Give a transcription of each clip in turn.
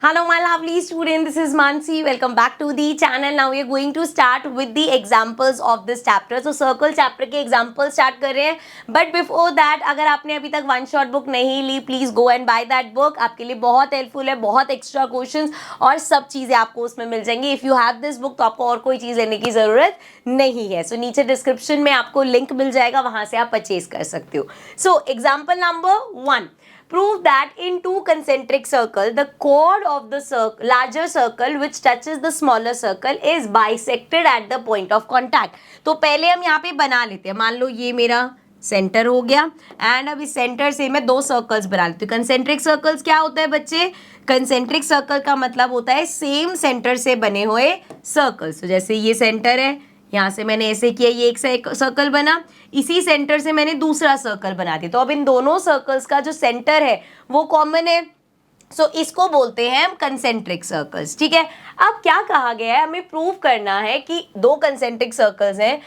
Hello my lovely student, this is Mansi. Welcome back to the channel. Now we are going to start with the examples of this chapter. So circle chapter के example start कर रहे हैं. But before that, अगर आपने अभी तक one shot book नहीं ली, please go and buy that book. आपके लिए बहुत helpful है, बहुत extra questions और सब चीज़ें आपको उसमें मिल जाएंगी. If you have this book तो आपको और कोई चीज़ लेने की ज़रूरत नहीं है. So नीचे description में आपको link मिल जाएगा, वहाँ से आप purchase कर सकते हो. So example number 1. Prove that in two concentric circles, the chord of the larger circle which touches the smaller circle is bisected at the point of contact. तो पहले हम यहाँ पे बना लेते हैं. मान लो ये मेरा सेंटर हो गया एंड अब इस सेंटर से मैं दो सर्कल्स बना लेती हूँ. कंसेंट्रिक सर्कल्स क्या होता है बच्चे? कंसेंट्रिक सर्कल का मतलब होता है सेम सेंटर से बने हुए सर्कल्स. तो जैसे ये सेंटर है, यहाँ से मैंने ऐसे किया, ये एक सर्कल बना, इसी सेंटर से मैंने दूसरा सर्कल बना दिया. तो अब इन दोनों सर्कल्स का जो सेंटर है वो कॉमन है. सो इसको बोलते हैं हम कंसेंट्रिक सर्कल्स. ठीक है. अब क्या कहा गया है, हमें प्रूव करना है कि दो कंसेंट्रिक सर्कल्स हैं.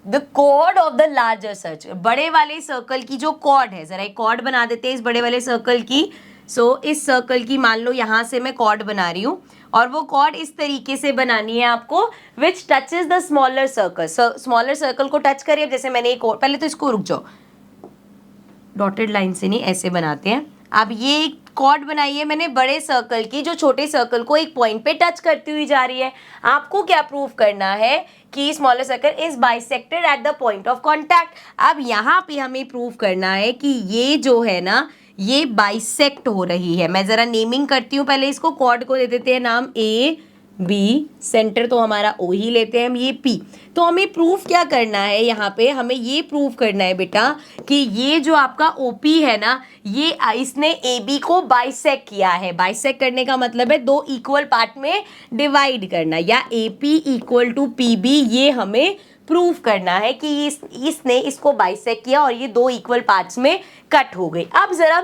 The chord of the larger circle, बड़े वाले सर्कल की जो कॉर्ड है, जरा एक कॉर्ड बना देते हैं इस बड़े वाले सर्कल की. सो इस सर्कल की मान लो यहाँ से मैं कॉर्ड बना रही हूँ और वो कॉर्ड इस तरीके से बनानी है आपको, which touches the smaller circle. Smaller circle को टच करिए. जैसे मैंने एक और, पहले तो इसको रुक जाओ, डॉटेड लाइन से नहीं, ऐसे बनाते हैं. अब ये एक कॉर्ड बनाई है मैंने बड़े सर्कल की, जो छोटे सर्कल को एक पॉइंट पे टच करती हुई जा रही है. आपको क्या प्रूव करना है कि smaller circle is bisected at the point of contact. अब यहाँ पे हमें प्रूव करना है कि ये जो है ना, ये बाइसेक्ट हो रही है. मैं ज़रा नेमिंग करती हूँ. पहले इसको कॉर्ड को दे देते हैं नाम ए बी, सेंटर तो हमारा ओ ही लेते हैं हम, ये पी. तो हमें प्रूफ क्या करना है, यहाँ पे हमें ये प्रूफ करना है बेटा कि ये जो आपका ओ पी है ना, ये इसने ए बी को बाइसेक्ट किया है. बाइसेक्ट करने का मतलब है दो इक्वल पार्ट में डिवाइड करना, या A P equal to P B. ये हमें प्रूफ करना है कि इसने इसको बाइसेक्ट किया और ये दो इक्वल पार्ट्स में कट हो गई. अब जरा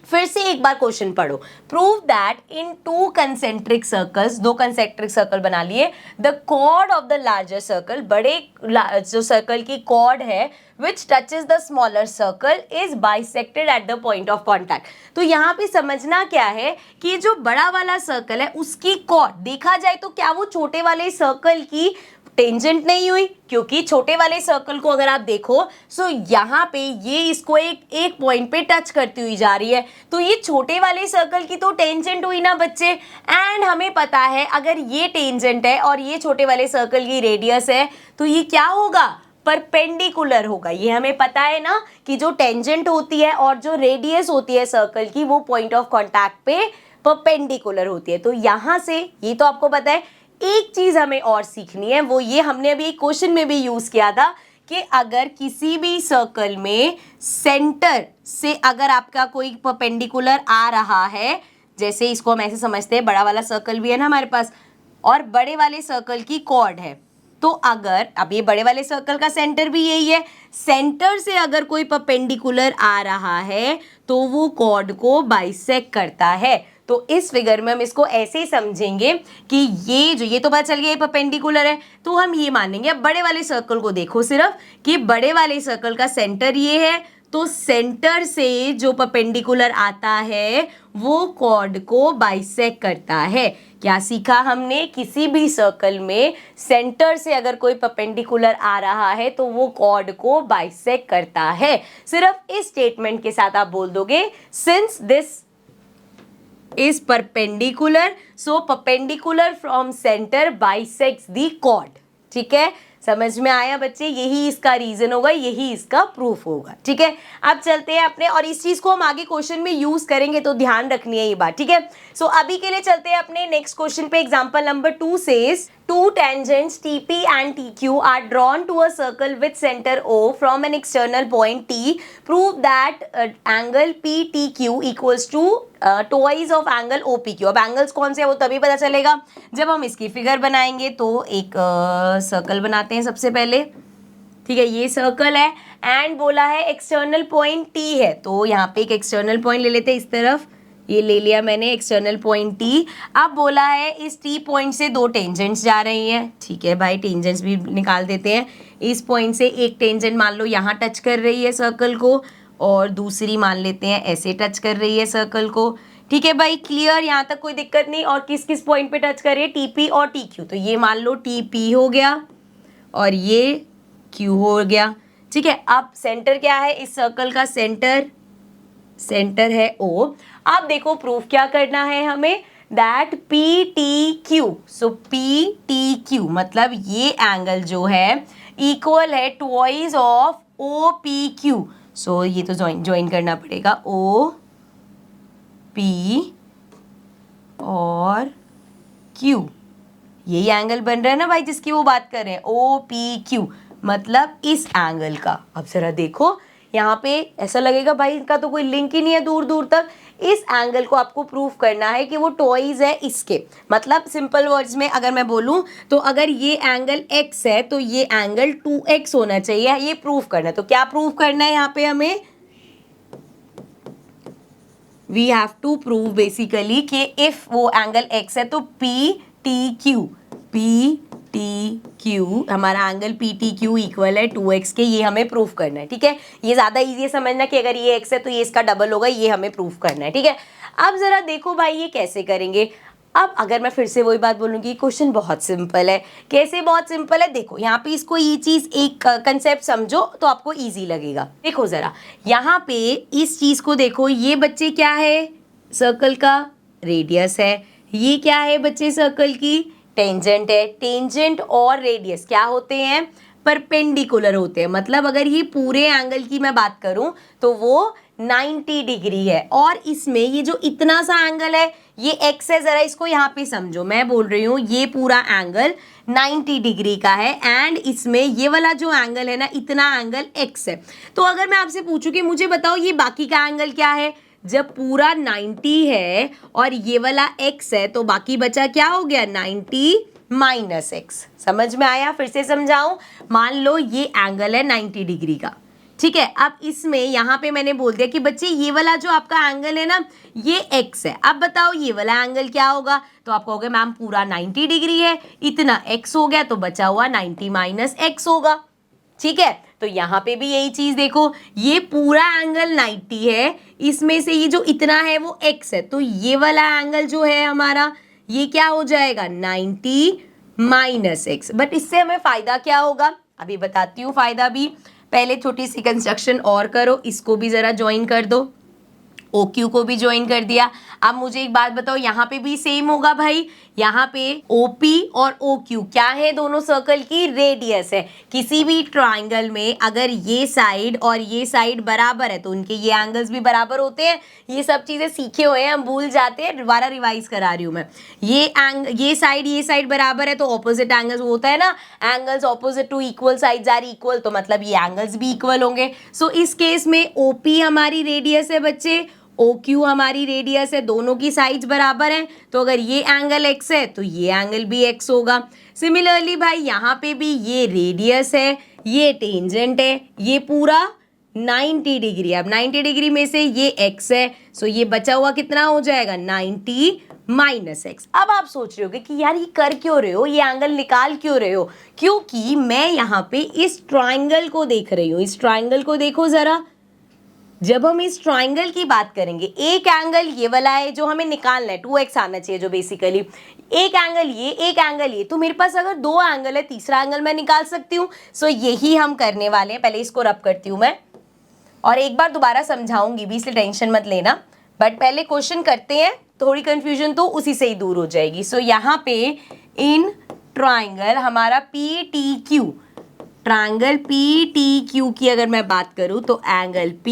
फिर से एक बार क्वेश्चन पढ़ो. Prove that in two concentric circles, दो कंसेंट्रिक सर्कल बना लिए, the chord of the larger circle, बड़े जो सर्कल की कॉर्ड है, which touches the smaller circle is bisected at the point of contact. तो यहाँ पे समझना क्या है कि जो बड़ा वाला सर्कल है उसकी कॉर्ड देखा जाए तो क्या वो छोटे वाले सर्कल की टेंजेंट नहीं हुई? क्योंकि छोटे वाले सर्कल को अगर आप देखो, सो यहाँ पे ये इसको एक पॉइंट पे टच करती हुई जा रही है. तो ये छोटे वाले सर्कल की तो टेंजेंट हुई ना बच्चे. एंड हमें पता है अगर ये टेंजेंट है और ये छोटे वाले सर्कल की रेडियस है तो ये क्या होगा? परपेंडिकुलर होगा. ये हमें पता है ना कि जो टेंजेंट होती है और जो रेडियस होती है सर्कल की, वो पॉइंट ऑफ कॉन्टैक्ट पे परपेंडिकुलर होती है. तो यहाँ से ये तो आपको पता है. एक चीज हमें और सीखनी है, वो ये हमने अभी एक क्वेश्चन में भी यूज किया था कि अगर किसी भी सर्कल में सेंटर से अगर आपका कोई परपेंडिकुलर आ रहा है, जैसे इसको हम ऐसे समझते हैं, बड़ा वाला सर्कल भी है ना हमारे पास और बड़े वाले सर्कल की कॉर्ड है, तो अगर अब ये बड़े वाले सर्कल का सेंटर भी यही है, सेंटर से अगर कोई परपेंडिकुलर आ रहा है तो वो कॉर्ड को बाइसेक्ट करता है. तो इस फिगर में हम इसको ऐसे ही समझेंगे कि ये तो पता चल गया ये परपेंडिकुलर है, तो हम ये मानेंगे. अब बड़े वाले सर्कल को देखो सिर्फ कि बड़े वाले सर्कल का सेंटर ये है, तो सेंटर से जो परपेंडिकुलर आता है वो कॉर्ड को बाइसेक्ट करता है. क्या सीखा हमने? किसी भी सर्कल में सेंटर से अगर कोई परपेंडिकुलर आ रहा है तो वो कॉर्ड को बाइसेक्ट करता है. सिर्फ इस स्टेटमेंट के साथ आप बोल दोगे since this is perpendicular, so perpendicular from center bisects the chord. ठीक है, समझ में आया बच्चे? यही इसका रीजन होगा, यही इसका प्रूफ होगा. ठीक है, अब चलते हैं अपने, और इस चीज को हम आगे क्वेश्चन में यूज करेंगे तो ध्यान रखनी है ये बात. ठीक है, सो अभी के लिए चलते हैं अपने नेक्स्ट क्वेश्चन पे. Example number 2 says two tangents TP and TQ are drawn to a circle with center O from an external point T. Prove that angle PTQ equals to twice of angle OPQ. अब angles कौन से है वो तभी पता चलेगा जब हम इसकी फिगर बनाएंगे. तो एक सर्कल बनाते हैं सबसे पहले. ठीक है, ये सर्कल है एंड बोला है एक्सटर्नल पॉइंट T है, तो यहाँ पे एक एक्सटर्नल पॉइंट ले लेते हैं. इस तरफ ये ले लिया मैंने एक्सटर्नल पॉइंट टी. अब बोला है इस टी पॉइंट से दो टेंजेंट्स जा रही हैं. ठीक है भाई, टेंजेंट्स भी निकाल देते हैं. इस पॉइंट से एक टेंजेंट मान लो यहाँ टच कर रही है सर्कल को, और दूसरी मान लेते हैं ऐसे टच कर रही है सर्कल को. ठीक है भाई, क्लियर, यहाँ तक कोई दिक्कत नहीं। और किस किस पॉइंट पे टच करिए, टीपी और टीक्यू। तो ये मान लो टीपी हो गया और ये क्यू हो गया। ठीक है, अब सेंटर क्या है इस सर्कल का? सेंटर है ओ। अब देखो प्रूफ क्या करना है हमें, that P T Q, so P T Q मतलब ये एंगल जो है इक्वल है twice of O P Q. So ये तो ज्वाइन करना पड़ेगा, ओ पी और क्यू, यही एंगल बन रहा है ना भाई जिसकी वो बात कर रहे हैं, ओ पी क्यू मतलब इस एंगल का। अब जरा देखो यहाँ पे ऐसा लगेगा भाई इनका तो कोई लिंक ही नहीं है दूर दूर तक। इस एंगल को आपको प्रूफ करना है कि वो ट्वाइस है इसके। मतलब सिंपल वर्ड्स में अगर मैं बोलूँ तो अगर ये एंगल x है तो ये एंगल 2x होना चाहिए, ये प्रूफ करना है। तो क्या प्रूफ करना है यहाँ पे हमें? We have to prove basically कि इफ वो एंगल x है तो पी टी क्यू हमारा angle P T Q equal है 2x के, ये हमें प्रूफ करना है। ठीक है, ये ज़्यादा इजी है समझना कि अगर ये x है तो ये इसका डबल होगा, ये हमें प्रूफ करना है। ठीक है, अब ज़रा देखो भाई ये कैसे करेंगे। अब अगर मैं फिर से वही बात बोलूँगी, क्वेश्चन बहुत सिंपल है। कैसे बहुत सिंपल है? देखो यहाँ पे इसको ये चीज़ एक कंसेप्ट समझो तो आपको ईजी लगेगा। देखो ज़रा यहाँ पे इस चीज़ को देखो, ये बच्चे क्या है? सर्कल का रेडियस है। ये क्या है बच्चे? सर्कल की टेंजेंट है। टेंजेंट और रेडियस क्या होते हैं? परपेंडिकुलर होते हैं। मतलब अगर ये पूरे एंगल की मैं बात करूं तो वो 90 डिग्री है। और इसमें ये जो इतना सा एंगल है ये x है, जरा इसको यहाँ पे समझो। मैं बोल रही हूँ ये पूरा एंगल 90 डिग्री का है एंड इसमें ये वाला जो एंगल है ना, इतना एंगल x है। तो अगर मैं आपसे पूछूं कि मुझे बताओ ये बाकी का एंगल क्या है? जब पूरा 90 है और ये वाला x है तो बाकी बचा क्या हो गया? 90 माइनस एक्स। समझ में आया? फिर से समझाऊं। मान लो ये एंगल है 90 डिग्री का, ठीक है। अब इसमें यहाँ पे मैंने बोल दिया कि बच्चे ये वाला जो आपका एंगल है ना ये x है। अब बताओ ये वाला एंगल क्या होगा? तो आप कहोगे मैम पूरा 90 डिग्री है, इतना x हो गया तो बचा हुआ 90 माइनस एक्स होगा। ठीक है, तो यहाँ पे भी यही चीज देखो, ये पूरा एंगल 90 है, इसमें से ये जो इतना है वो x है, तो ये वाला एंगल जो है हमारा ये क्या हो जाएगा? 90 माइनस एक्स। बट इससे हमें फायदा क्या होगा? अभी बताती हूँ फायदा भी। पहले छोटी सी कंस्ट्रक्शन और करो, इसको भी जरा ज्वाइन कर दो, ओ क्यू को भी ज्वाइन कर दिया। अब मुझे एक बात बताओ, यहाँ पे भी सेम होगा भाई। यहाँ पे ओ पी और ओ क्यू क्या है? दोनों सर्कल की रेडियस है। किसी भी ट्राइंगल में अगर ये साइड और ये साइड बराबर है तो उनके ये एंगल्स भी बराबर होते हैं। ये सब चीज़ें सीखे हुए हैं, हम भूल जाते हैं, दोबारा रिवाइज करा रही हूँ मैं। ये साइड बराबर है तो ऑपोजिट एंगल्स होता है ना, angles opposite to equal sides are equal, तो मतलब ये एंगल्स भी इक्वल होंगे। सो इस केस में ओ पी हमारी रेडियस है बच्चे, ओ क्यू हमारी रेडियस है, दोनों की साइड्स बराबर हैं, तो अगर ये एंगल x है तो ये एंगल भी x होगा। सिमिलरली भाई यहाँ पे भी ये रेडियस है, ये टेंजेंट है, ये पूरा 90 डिग्री। अब 90 डिग्री में से ये x है, सो ये बचा हुआ कितना हो जाएगा? 90 माइनस एक्स। अब आप सोच रहे होगे कि यार ये कर क्यों रहे हो, ये एंगल निकाल क्यों रहे हो? क्योंकि मैं यहाँ पे इस ट्राइंगल को देख रही हूँ। इस ट्राइंगल को देखो जरा। जब हम इस ट्राइंगल की बात करेंगे, एक एंगल ये वाला है जो हमें निकालना है, 2x आना चाहिए जो बेसिकली, एक एंगल ये, एक एंगल ये, तो मेरे पास अगर दो एंगल है, तीसरा एंगल मैं निकाल सकती हूँ। सो यही हम करने वाले हैं। पहले इसको रब करती हूँ मैं और एक बार दोबारा समझाऊंगी भी, इसलिए टेंशन मत लेना। बट पहले क्वेश्चन करते हैं, थोड़ी कंफ्यूजन तो उसी से ही दूर हो जाएगी। सो यहाँ पे इन ट्राइंगल हमारा P T Q, triangle P T Q की अगर मैं बात करूं तो angle P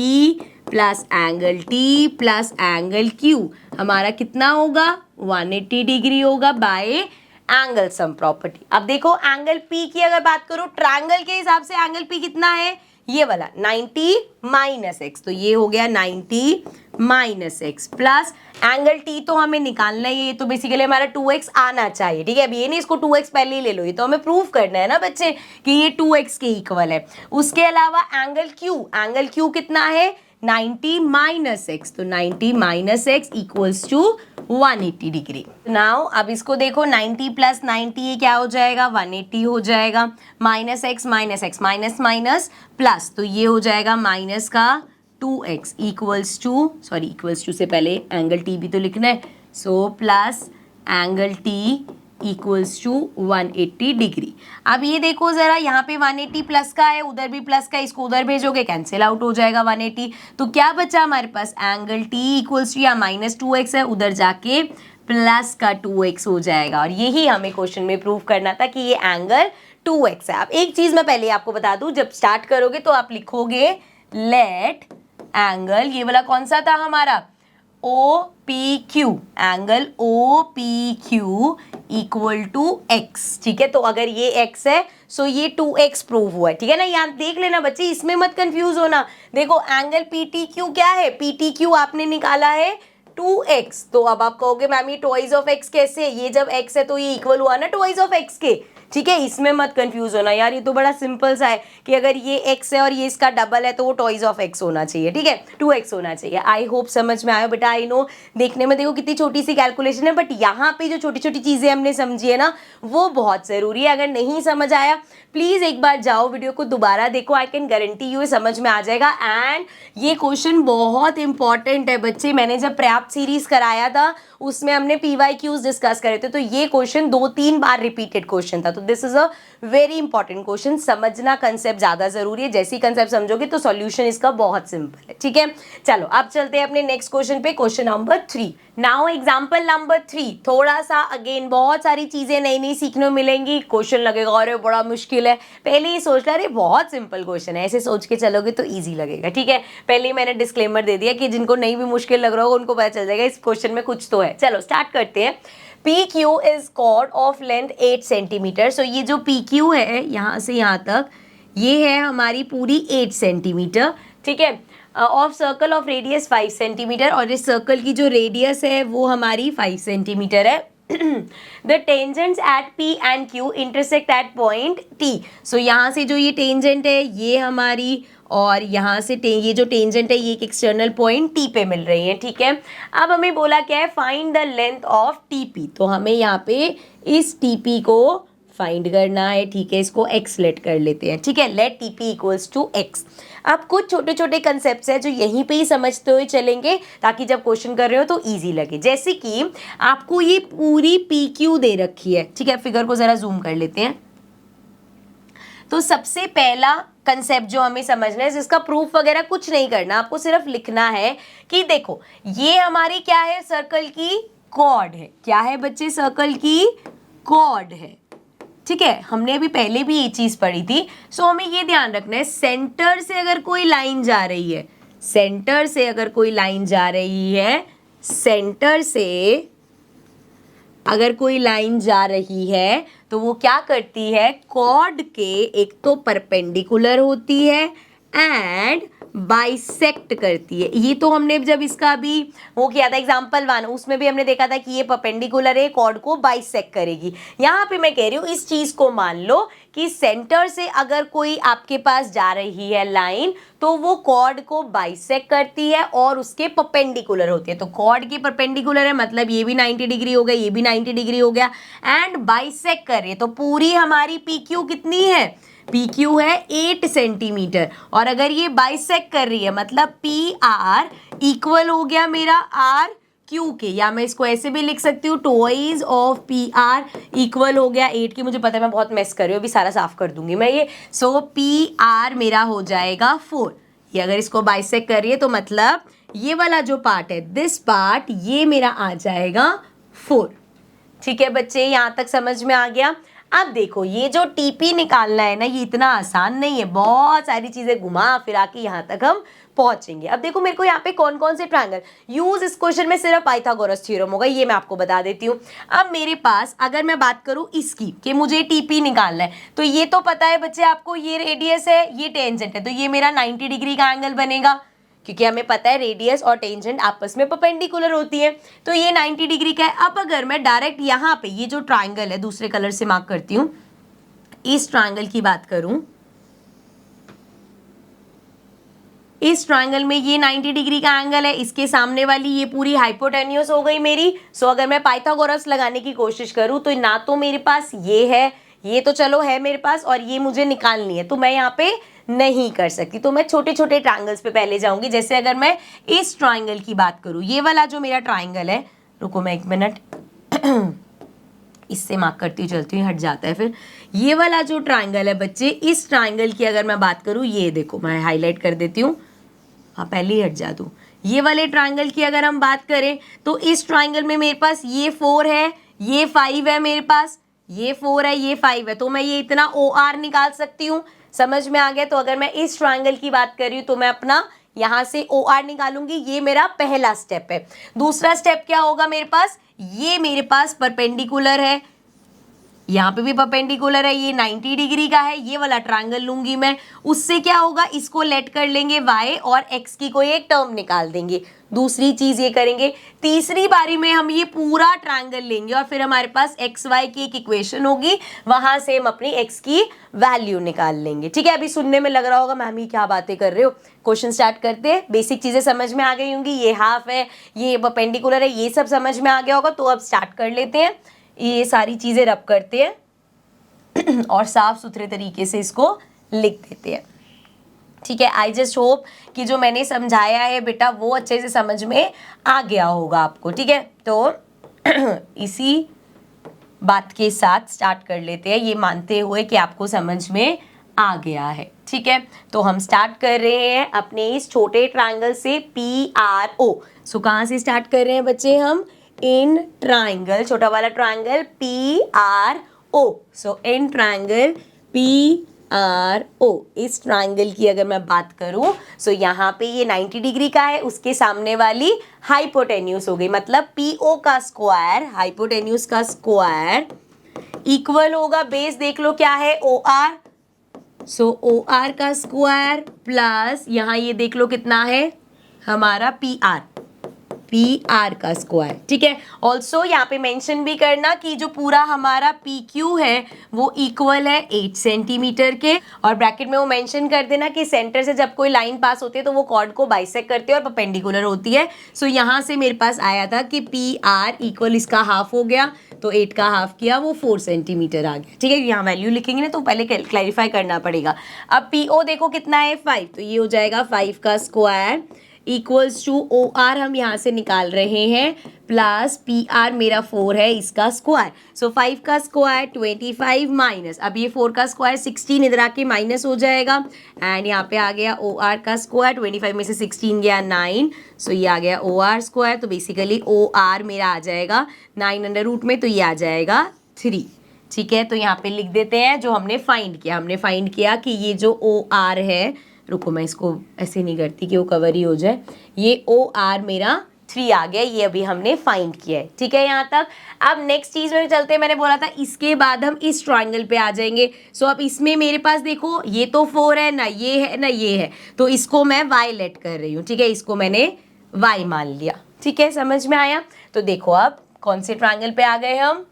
plus angle T plus angle Q हमारा कितना होगा? 180 डिग्री होगा बाय एंगल सम प्रॉपर्टी। अब देखो एंगल P की अगर बात करूं, ट्रायंगल के हिसाब से एंगल P कितना है? ये वाला 90 माइनस एक्स, तो ये हो गया 90 minus x plus angle T तो हमें निकालना है, ये तो बेसिकली हमारा 2x आना चाहिए। ठीक है, अब ये नहीं इसको 2x पहले ही ले लो, ये तो हमें प्रूव करना है ना बच्चे कि ये 2x के इक्वल है। उसके अलावा एंगल Q कितना है? 90 माइनस एक्स, तो 90 माइनस एक्स इक्वल्स टू 180 डिग्री। नाउ अब इसको देखो, 90 प्लस 90 ये क्या हो जाएगा? 180 हो जाएगा। Minus x minus x minus minus plus, तो ये हो जाएगा माइनस का 2x equals to, sorry equals to से पहले एंगल टी भी तो लिखना है, so plus angle T equals to 180 डिग्री। अब ये देखो जरा, यहाँ पे 180 प्लस का है, उधर भी प्लस का है, इसको उधर भेजोगे कैंसिल आउट हो जाएगा 180। तो क्या बचा हमारे पास, एंगल टी इक्वल्स टू, या -2x है, उधर जाके प्लस का 2x हो जाएगा। और यही हमें क्वेश्चन में प्रूव करना था कि ये एंगल 2x है। अब एक चीज मैं पहले आपको बता दूं, जब स्टार्ट करोगे तो आप लिखोगे लेट एंगल, ये वाला कौन सा था हमारा, OPQ, angle OPQ equal to x, ठीक है। तो अगर ये x है सो ये 2x प्रूव हुआ है, ठीक है ना। यहाँ देख लेना बच्चे, इसमें मत कंफ्यूज होना। देखो एंगल PTQ क्या है, PTQ आपने निकाला है 2x, तो अब आप कहोगे मैम ये ट्वाइस ऑफ x कैसे, ये जब x है तो ये इक्वल हुआ ना ट्वाइस ऑफ x के, ठीक है। इसमें मत कंफ्यूज होना यार, ये तो बड़ा सिंपल सा है कि अगर ये x है और ये इसका डबल है तो वो ट्वाइस ऑफ x होना चाहिए, ठीक है, 2x होना चाहिए। आई होप समझ में आया बेटा। आई नो देखने में देखो कितनी छोटी सी कैलकुलेशन है, बट यहाँ पे जो छोटी छोटी चीजें हमने समझी है ना वो बहुत जरूरी है। अगर नहीं समझ आया प्लीज एक बार जाओ वीडियो को दोबारा देखो, आई कैन गारंटी यू समझ में आ जाएगा। एंड ये क्वेश्चन बहुत इंपॉर्टेंट है बच्चे, मैंने जब प्रैप सीरीज कराया था उसमें हमने PYQs डिस्कस करे थे, तो ये क्वेश्चन 2-3 बार रिपीटेड क्वेश्चन था। तो this is a very important question, समझना कंसेप्ट ज्यादा जरूरी है। जैसी कंसेप्ट समझोगे तो सॉल्यूशन इसका बहुत सिंपल है, ठीक है। चलो अब चलते हैं अपने नेक्स्ट क्वेश्चन पे, question number 3। Now example number 3, थोड़ा सा अगेन बहुत सारी चीजें नई नई सीखने मिलेंगी। क्वेश्चन लगेगा अरे बड़ा मुश्किल है, पहले ही सोच ला अरे बहुत सिंपल क्वेश्चन है, ऐसे सोच के चलोगे तो ईजी लगेगा, ठीक है। पहले ही मैंने डिस्क्लेमर दे दिया कि जिनको नहीं भी मुश्किल लग रहा होगा उनको पता चल जाएगा इस क्वेश्चन में कुछ तो है। चलो स्टार्ट करते हैं। PQ is chord of length 8 centimetre. So ये जो PQ है यहाँ से यहाँ तक, ये है हमारी पूरी 8 सेंटीमीटर, ठीक है। Of circle of radius 5 centimetre, और इस सर्कल की जो रेडियस है वो हमारी 5 सेंटीमीटर है। The tangents at P and Q intersect at point T। सो यहाँ से जो ये टेंजेंट है ये हमारी, और यहाँ से ये जो टेंजेंट है ये एक एक्सटर्नल पॉइंट T पे मिल रही है, ठीक है। अब हमें बोला क्या है, find the length of TP। तो हमें यहाँ पे इस TP को फाइंड करना है, ठीक है। इसको x लेट कर लेते हैं, ठीक है। Let TP equals to x। अब कुछ छोटे छोटे कंसेप्ट्स हैं जो यहीं पे ही समझते हुए चलेंगे ताकि जब क्वेश्चन कर रहे हो तो इजी लगे। जैसे कि आपको ये पूरी PQ दे रखी है, ठीक है। फिगर को जरा जूम कर लेते हैं। तो सबसे पहला कंसेप्ट जो हमें समझना है, जिसका प्रूफ वगैरह कुछ नहीं करना, आपको सिर्फ लिखना है कि देखो ये हमारी क्या है, सर्कल की कॉर्ड है। क्या है बच्चे, सर्कल की कॉर्ड है, ठीक है। हमने अभी पहले भी ये चीज पढ़ी थी। सो हमें ये ध्यान रखना है, सेंटर से अगर कोई लाइन जा रही है, सेंटर से अगर कोई लाइन जा रही है, सेंटर से अगर कोई लाइन जा रही है तो वो क्या करती है, कॉर्ड के एक तो परपेंडिकुलर होती है एंड बाइसेक्ट करती है। ये तो हमने जब इसका भी वो किया था एग्जाम्पल 1, उसमें भी हमने देखा था कि ये परपेंडिकुलर है, कॉर्ड को बाइसेक्ट करेगी। यहाँ पे मैं कह रही हूँ इस चीज को मान लो कि सेंटर से अगर कोई आपके पास जा रही है लाइन तो वो कॉर्ड को बाइसेक्ट करती है और उसके परपेंडिकुलर होती है। तो कॉर्ड के परपेंडिकुलर है मतलब ये भी 90 डिग्री हो गया, ये भी 90 डिग्री हो गया, एंड बाइसेक्ट कर रही है। तो पूरी हमारी PQ कितनी है, PQ है 8 सेंटीमीटर, और अगर ये बाइसेक्ट कर रही है मतलब PR इक्वल हो गया मेरा RQ के, या मैं इसको ऐसे भी लिख सकती हूँ ट्वाइस ऑफ PR इक्वल हो गया 8 की। मुझे पता है मैं बहुत मेस कर रही हूँ, अभी सारा साफ कर दूंगी मैं ये। सो PR मेरा हो जाएगा 4। ये अगर इसको बाइसेक्ट कर रही है तो मतलब ये वाला जो पार्ट है, दिस पार्ट, ये मेरा आ जाएगा 4, ठीक है बच्चे। यहाँ तक समझ में आ गया। अब देखो ये जो TP निकालना है ना, ये इतना आसान नहीं है, बहुत सारी चीजें घुमा फिरा के यहाँ तक हम पहुंचेंगे। अब देखो मेरे को यहाँ पे कौन कौन से ट्रायंगल यूज, इस क्वेश्चन में सिर्फ पाइथागोरस थ्योरम होगा, ये मैं आपको बता देती हूँ। अब मेरे पास अगर मैं बात करूँ इसकी कि मुझे TP निकालना है, तो ये तो पता है बच्चे आपको, ये रेडियस है, ये टेंजेंट है, तो ये मेरा 90 डिग्री का एंगल बनेगा, क्योंकि हमें पता है रेडियस और टेंजेंट आपस में परपेंडिकुलर होती है। तो ये 90 डिग्री का है। अब अगर मैं डायरेक्ट यहाँ पे ये जो ट्रायंगल है, दूसरे कलर से मार्क करती हूँ, इस ट्रायंगल की बात करूं, इस ट्रायंगल में ये 90 डिग्री का एंगल है, इसके सामने वाली ये पूरी हाइपोटेन्यूस हो गई मेरी। सो अगर मैं पाइथागोरस लगाने की कोशिश करूं तो ना तो मेरे पास ये है, ये तो चलो है मेरे पास, और ये मुझे निकालनी है, तो मैं यहाँ पे नहीं कर सकती। तो मैं छोटे छोटे ट्राइंगल्स पे पहले जाऊंगी। जैसे अगर मैं इस ट्राइंगल की बात करूँ, ये वाला जो मेरा ट्राइंगल है, रुको मैं 1 मिनट इससे मार्क करती हूँ, चलती हूँ, हट जाता है फिर। ये वाला जो ट्राइंगल है बच्चे, इस ट्राइंगल की अगर मैं बात करूँ, ये देखो मैं हाईलाइट कर देती हूँ, हाँ पहले ही हट जा दूँ। ये वाले ट्राइंगल की अगर हम बात करें तो इस ट्राइंगल में मेरे पास ये 4 है, ये 5 है, मेरे पास ये 4 है, ये 5 है, तो मैं ये इतना OR निकाल सकती हूँ। समझ में आ गया? तो अगर मैं इस ट्राइंगल की बात कर रही हूँ तो मैं अपना यहाँ से OR निकालूंगी। ये मेरा पहला स्टेप है। दूसरा स्टेप क्या होगा मेरे पास, ये मेरे पास परपेंडिकुलर है, यहाँ पे भी परपेंडिकुलर है, ये 90 डिग्री का है, ये वाला ट्रायंगल लूंगी मैं। उससे क्या होगा, इसको लेट कर लेंगे y और x की कोई एक टर्म निकाल देंगे। दूसरी चीज ये करेंगे, तीसरी बारी में हम ये पूरा ट्रायंगल लेंगे और फिर हमारे पास एक्स वाई की एक इक्वेशन होगी, वहां से हम अपनी x की वैल्यू निकाल लेंगे। ठीक है, अभी सुनने में लग रहा होगा मैम ये क्या बातें कर रहे हो। क्वेश्चन स्टार्ट करते हैं। बेसिक चीजें समझ में आ गई होंगी, ये हाफ है, ये परपेंडिकुलर है, ये सब समझ में आ गया होगा। तो अब स्टार्ट कर लेते हैं, ये सारी चीजें रब करते हैं और साफ सुथरे तरीके से इसको लिख देते हैं। ठीक है, आई जस्ट होप कि जो मैंने समझाया है बेटा वो अच्छे से समझ में आ गया होगा आपको। ठीक है, तो इसी बात के साथ स्टार्ट कर लेते हैं, ये मानते हुए कि आपको समझ में आ गया है। ठीक है, तो हम स्टार्ट कर रहे हैं अपने इस छोटे ट्रायंगल से PRO। सो कहाँ से स्टार्ट कर रहे हैं बच्चे हम, इन ट्रायंगल, छोटा वाला triangle PRO। So in triangle PRO, इस ट्रायंगल की अगर मैं बात करूं, सो यहाँ पे ये 90 डिग्री का है, उसके सामने वाली हाइपोटेन्यूज हो गई, मतलब PO का स्क्वायर, हाइपोटेन्यूज का स्क्वायर इक्वल होगा, बेस देख लो क्या है, OR। सो OR का स्क्वायर प्लस यहाँ ये देख लो कितना है हमारा PR का स्क्वायर। ठीक है, ऑल्सो यहाँ पे मेंशन भी करना कि जो पूरा हमारा PQ है वो इक्वल है 8 सेंटीमीटर के, और ब्रैकेट में वो मेंशन कर देना कि सेंटर से जब कोई लाइन पास होती है तो वो कॉर्ड को बाइसेक्ट करती है और परपेंडिकुलर होती है। सो यहाँ से मेरे पास आया था कि PR इक्वल इसका हाफ हो गया, तो 8 का हाफ किया वो 4 सेंटीमीटर आ गया। ठीक है, यहाँ वैल्यू लिखेंगे ना तो पहले क्लैरिफाई करना पड़ेगा। अब PO देखो कितना है 5, तो ये हो जाएगा 5 का स्क्वायर इक्वल्स टू OR हम यहाँ से निकाल रहे हैं प्लस PR मेरा 4 है, इसका स्क्वायर। सो 5 का स्क्वायर 25 माइनस, अब ये 4 का स्क्वायर 16 इधर आके माइनस हो जाएगा, एंड यहाँ पे आ गया OR का स्क्वायर, 25 में से 16 गया 9, सो ये आ गया OR स्क्वायर। तो बेसिकली OR मेरा आ जाएगा 9 अंडर रूट में, तो ये आ जाएगा 3। ठीक है, तो यहाँ पे लिख देते हैं जो हमने फाइंड किया। हमने फाइंड किया कि ये जो OR है, रुको मैं इसको ऐसे नहीं करती कि वो कवर ही हो जाए, ये OR मेरा 3 आ गया, ये अभी हमने फाइंड किया है। ठीक है यहाँ तक। अब नेक्स्ट चीज में चलते हैं, मैंने बोला था इसके बाद हम इस ट्रायंगल पे आ जाएंगे। सो अब इसमें मेरे पास देखो ये तो 4 है ना, ये है ना, ये है, तो इसको मैं y लेट कर रही हूँ। ठीक है, इसको मैंने y मान लिया। ठीक है, समझ में आया। तो देखो अब कौन से ट्रायंगल पे आ गए हम,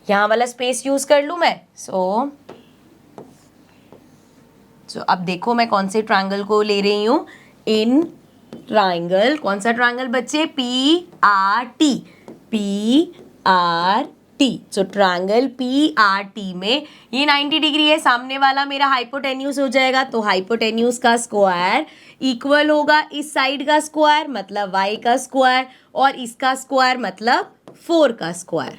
यहाँ वाला स्पेस यूज कर लूँ मैं। सो अब देखो मैं कौन से ट्रायंगल को ले रही हूँ, इन ट्रायंगल, कौन सा ट्रायंगल बच्चे, PRT। सो ट्रायंगल PRT में ये 90 डिग्री है, सामने वाला मेरा हाइपोटेन्यूज हो जाएगा, तो हाइपोटेन्यूज का स्क्वायर इक्वल होगा इस साइड का स्क्वायर मतलब y का स्क्वायर, और इसका स्क्वायर मतलब 4 का स्क्वायर।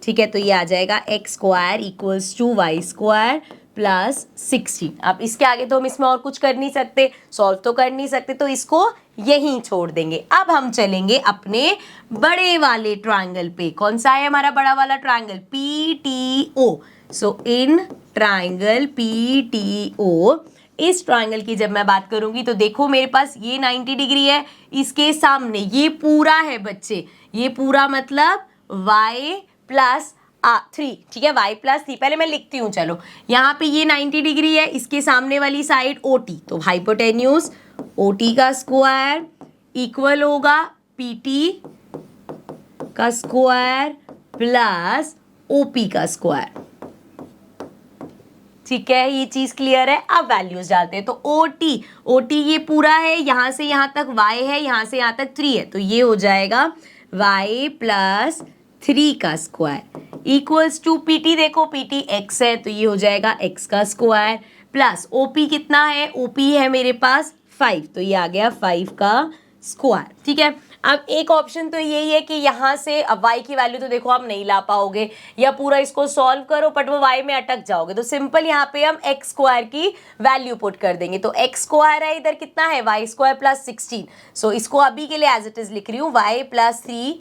ठीक है, तो ये आ जाएगा x square equals to y square plus 16। अब इसके आगे तो हम इसमें और कुछ कर नहीं सकते, सॉल्व तो कर नहीं सकते, तो इसको यहीं छोड़ देंगे। अब हम चलेंगे अपने बड़े वाले ट्रायंगल पे। कौन सा है हमारा बड़ा वाला triangle, PTO। So in triangle PTO, इस ट्रायंगल की जब मैं बात करूंगी तो देखो मेरे पास ये 90 डिग्री है, इसके सामने ये पूरा है बच्चे, ये पूरा मतलब y प्लस 3। ठीक है, y प्लस 3, पहले मैं लिखती हूँ, चलो यहाँ पे ये 90 डिग्री है, इसके सामने वाली साइड OT, तो हाइपोटेन्यूज OT का स्क्वायर इक्वल होगा PT का स्क्वायर प्लस OP का स्क्वायर। ठीक है, ये चीज क्लियर है। अब वैल्यूज डालते हैं, तो OT ये पूरा है, यहाँ से यहाँ तक y है, यहाँ से यहाँ तक 3 है, तो ये हो जाएगा y प्लस 3 का स्क्वायर इक्वल्स टू PT, देखो PT x है, तो ये हो जाएगा x का स्क्वायर प्लस ओपी कितना है, ओपी है मेरे पास 5, तो ये आ गया 5 का स्क्वायर। ठीक है, अब एक ऑप्शन तो यही है कि यहाँ से अब y की वैल्यू तो देखो आप नहीं ला पाओगे, या पूरा इसको सॉल्व करो बट वो y में अटक जाओगे, तो सिंपल यहाँ पे हम x स्क्वायर की वैल्यू पुट कर देंगे। तो x स्क्वायर है, इधर कितना है y स्क्वायर प्लस 16, सो इसको अभी के लिए एज इट इज लिख रही हूँ y प्लस 3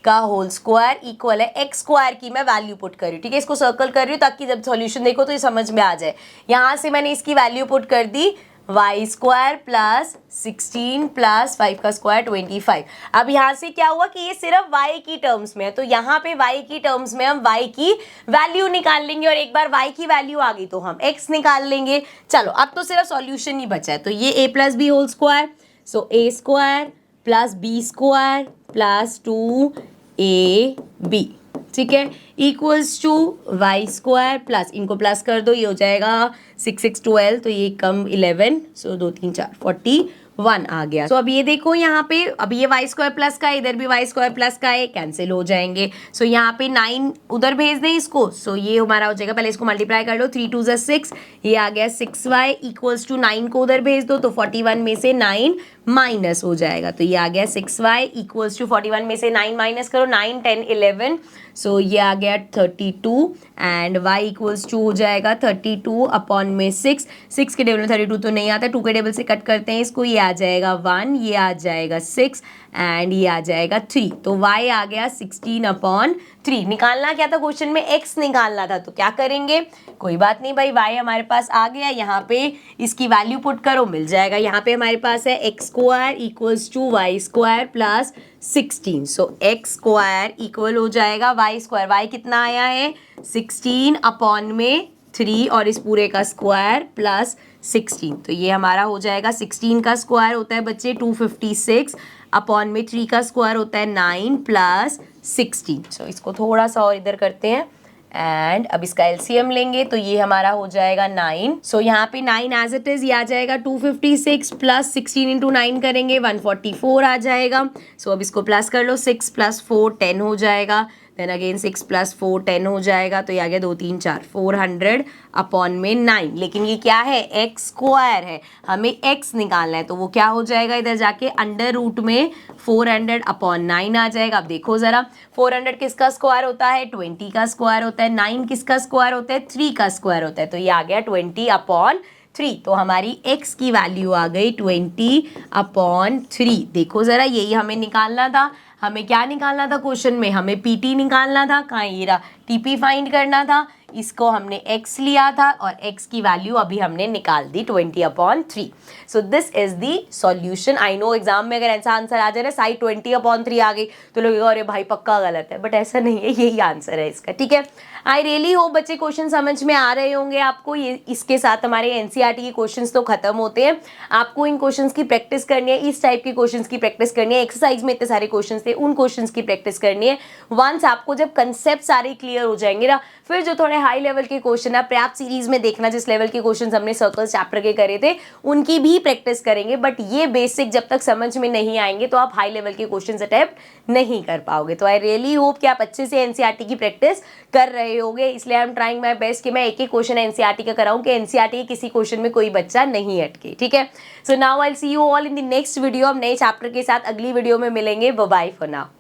का होल स्क्वायर इक्वल है x स्क्वायर की मैं वैल्यू पुट कर रही हूँ। ठीक है, इसको सर्कल कर रही हूँ ताकि जब सॉल्यूशन देखो तो ये समझ में आ जाए। यहाँ से मैंने इसकी वैल्यू पुट कर दी y स्क्वायर प्लस 16 प्लस 5 का स्क्वायर 25। अब यहाँ से क्या हुआ कि ये सिर्फ y की टर्म्स में है, तो यहाँ पे y की टर्म्स में हम y की वैल्यू निकाल लेंगे, और एक बार y की वैल्यू आ गई तो हम x निकाल लेंगे। चलो अब तो सिर्फ सॉल्यूशन ही बचा है, तो ये a plus B whole square, so a square plus B square plus 2ab, ठीक है, equals to Y square plus, इनको प्लस कर दो, ये हो जाएगा 6 6 12, तो ये कम 11, सो 2 3 4 41 आ गया। सो अब ये देखो यहाँ पे, अब ये वाई स्क्वायर प्लस का है, इधर भी वाई स्क्वायर प्लस का है, कैंसिल हो जाएंगे। सो यहाँ पे 9 उधर भेज दें इसको, सो ये हमारा हो जाएगा, पहले इसको मल्टीप्लाई कर लो, 3 2 6, ये आ गया 6y इक्वल्स टू 9 को उधर भेज दो, तो 41 में से 9 माइनस हो जाएगा, तो ये आ गया 6y इक्वल्स टू 41 में से 9 माइनस करो, 9 10 11, सो ये आ गया 32, एंड y इक्वल्स टू हो जाएगा 32 अपॉन में 6 के टेबल में 32 तो नहीं आता, 2 के टेबल से कट करते हैं इसको, ये आ जाएगा 1, ये आ जाएगा 6 एंड ये आ जाएगा 3, तो y आ गया 16 अपॉन 3। निकालना क्या था क्वेश्चन में, x निकालना था, तो क्या करेंगे, कोई बात नहीं भाई, y हमारे पास आ गया, यहाँ पे इसकी वैल्यू पुट करो, मिल जाएगा। यहाँ पे हमारे पास है x square equals to Y square plus 16, so x square equal हो जाएगा y स्क्वायर, y कितना आया है 16 अपॉन में 3 और इस पूरे का स्क्वायर प्लस 16, तो ये हमारा हो जाएगा 16 का स्क्वायर होता है बच्चे 256 अपॉन में 3 का स्क्वायर होता है 9 प्लस 16, सो इसको थोड़ा सा और इधर करते हैं, एंड अब इसका एलसीएम लेंगे तो ये हमारा हो जाएगा 9, सो यहाँ पे 9 एज इट इज, ये आ जाएगा 256 प्लस 16 इंटू 9 करेंगे 144 आ जाएगा। सो अब इसको प्लस कर लो, 6 प्लस 4 10 हो जाएगा, देन अगेन 6 प्लस 4 10 हो जाएगा, तो ये आ गया 2 3 4 400 अपॉन में 9, लेकिन ये क्या है x स्क्वायर है, हमें x निकालना है, तो वो क्या हो जाएगा, इधर जाके अंडर रूट में 400 अपॉन 9 आ जाएगा। अब देखो ज़रा, 400 किसका स्क्वायर होता है, 20 का स्क्वायर होता है, 9 किसका स्क्वायर होता है, 3 का स्क्वायर होता है, तो ये आ गया 20 अपॉन 3, तो हमारी x की वैल्यू आ गई 20 अपॉन 3। देखो ज़रा, यही हमें निकालना था, हमें क्या निकालना था क्वेश्चन में, हमें pt निकालना था, कहाँ ये रहा, tp फाइंड करना था, इसको हमने x लिया था और x की वैल्यू अभी हमने निकाल दी 20 upon 3। So this is the solution. I know exam में अगर ऐसा आंसर आ जाए ना, साइड 20 अपॉन 3 आ गई तो लगेगा अरे भाई पक्का गलत है, बट ऐसा नहीं है, यही आंसर है इसका। ठीक है, आई रियली होप बच्चे क्वेश्चन समझ में आ रहे होंगे आपको। ये इसके साथ हमारे एनसीईआरटी के क्वेश्चंस तो खत्म होते हैं। आपको इन क्वेश्चंस की प्रैक्टिस करनी है, इस टाइप के क्वेश्चंस की प्रैक्टिस करनी है। एक्सरसाइज में इतने सारे क्वेश्चंस थे, उन क्वेश्चंस की प्रैक्टिस करनी है। वंस आपको जब कंसेप्ट सारे क्लियर हो जाएंगे ना, फिर जो थोड़े हाई लेवल के क्वेश्चन है प्रैप सीरीज में देखना, जिस लेवल के क्वेश्चन हमने सर्कल चैप्टर के करे थे उनकी भी प्रैक्टिस करेंगे। बट ये बेसिक जब तक समझ में नहीं आएंगे तो आप हाई लेवल के क्वेश्चन अटेम्प्ट नहीं कर पाओगे। तो आई रियली होप कि आप अच्छे से एनसीईआरटी की प्रैक्टिस कर रहे होगे। इसलिए I am trying my best कि मैं एक एक क्वेश्चन एनसीईआरटी का कराऊं कि एनसीईआरटी के किसी क्वेश्चन में कोई बच्चा नहीं अटके। ठीक है, so now I will see you all in the next video. हम नए चैप्टर के साथ अगली वीडियो में मिलेंगे। Bye bye for now.